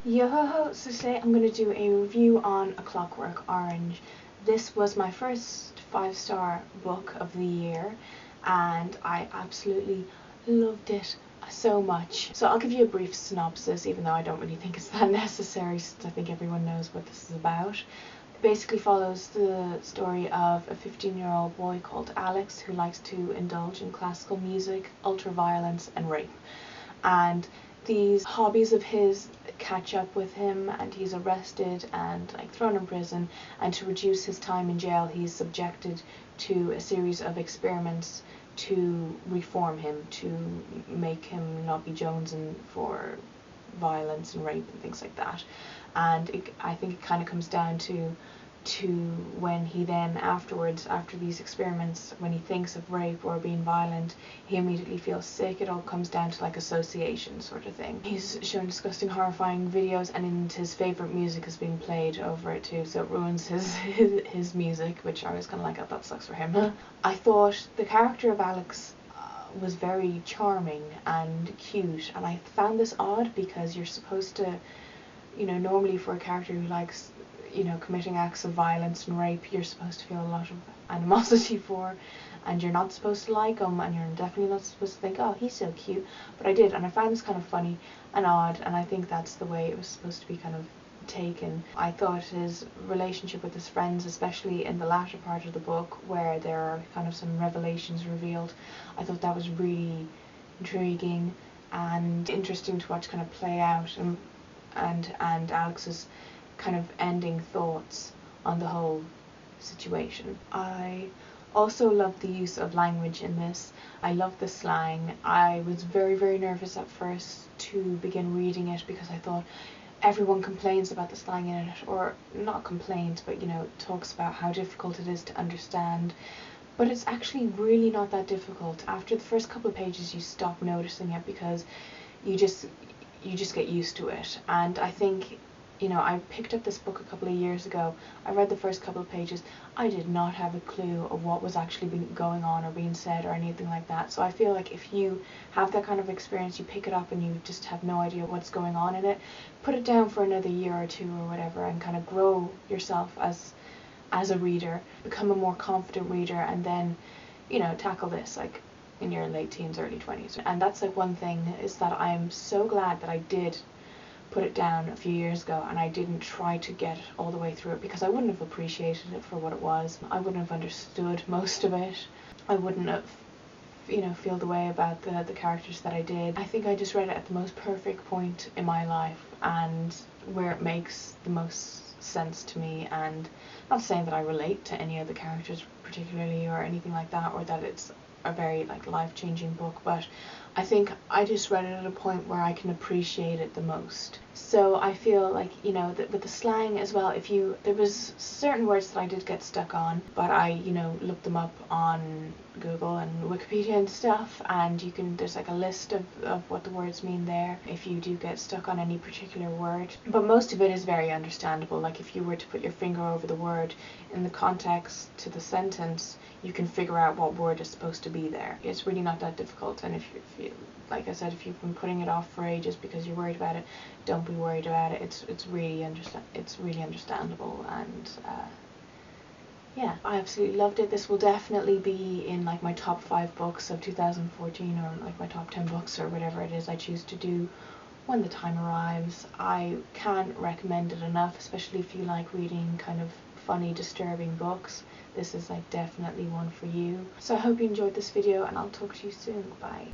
Yo, so today I'm going to do a review on A Clockwork Orange. This was my first 5-star book of the year and I absolutely loved it so much. So I'll give you a brief synopsis, even though I don't really think it's that necessary since I think everyone knows what this is about. It basically follows the story of a 15-year-old boy called Alex who likes to indulge in classical music, ultra-violence and rape. And these hobbies of his catch up with him and he's arrested and thrown in prison, and to reduce his time in jail he's subjected to a series of experiments to reform him, to make him not be jonesing for violence and rape and things like that. And I think it kind of comes down to when he then afterwards, after these experiments, when he thinks of rape or being violent, he immediately feels sick. It all comes down to association sort of thing. He's shown disgusting, horrifying videos, and his favourite music is being played over it too, so it ruins his music, which I was kind of like, oh, that sucks for him. I thought the character of Alex was very charming and cute, and I found this odd because you're supposed to, normally for a character who likes committing acts of violence and rape, you're supposed to feel a lot of animosity for, and you're not supposed to like him, and you're definitely not supposed to think, oh, he's so cute. But I did, and I found this kind of funny and odd, and I think that's the way it was supposed to be kind of taken. I thought his relationship with his friends, especially in the latter part of the book where there are kind of some revelations revealed, I thought that was really intriguing and interesting to watch kind of play out, and Alex's kind of ending thoughts on the whole situation. I also love the use of language in this. I love the slang. I was very, very nervous at first to begin reading it because I thought everyone complains about the slang in it, or not complains, but talks about how difficult it is to understand. But it's actually really not that difficult. After the first couple of pages you stop noticing it because you just get used to it. And I think I picked up this book a couple of years ago. I read the first couple of pages. I did not have a clue of what was actually going on or being said or anything like that. So I feel like if you have that kind of experience, you pick it up and you just have no idea what's going on in it, put it down for another year or two or whatever and kind of grow yourself as a reader, become a more confident reader, and then tackle this in your late teens, early 20s. And that's one thing, is that I'm so glad that I did put it down a few years ago and I didn't try to get all the way through it, because I wouldn't have appreciated it for what it was. I wouldn't have understood most of it. I wouldn't have feel the way about the characters that I did. I think I just read it at the most perfect point in my life and where it makes the most sense to me, and not saying that I relate to any of the characters particularly or anything like that, or that it's a very life-changing book, but I think I just read it at a point where I can appreciate it the most. So I feel that with the slang as well, there was certain words that I did get stuck on, but I looked them up on Google and Wikipedia and stuff, and there's a list of what the words mean there if you do get stuck on any particular word. But most of it is very understandable. If you were to put your finger over the word in the context to the sentence, you can figure out what word is supposed to be there. It's really not that difficult, and if you like I said, if you've been putting it off for ages because you're worried about it, don't be worried about it. It's really understandable, and yeah, I absolutely loved it. This will definitely be in my top 5 books of 2014, or my top 10 books, or whatever it is I choose to do when the time arrives. I can't recommend it enough, especially if you like reading kind of funny, disturbing books. This is definitely one for you. So I hope you enjoyed this video, and I'll talk to you soon. Bye.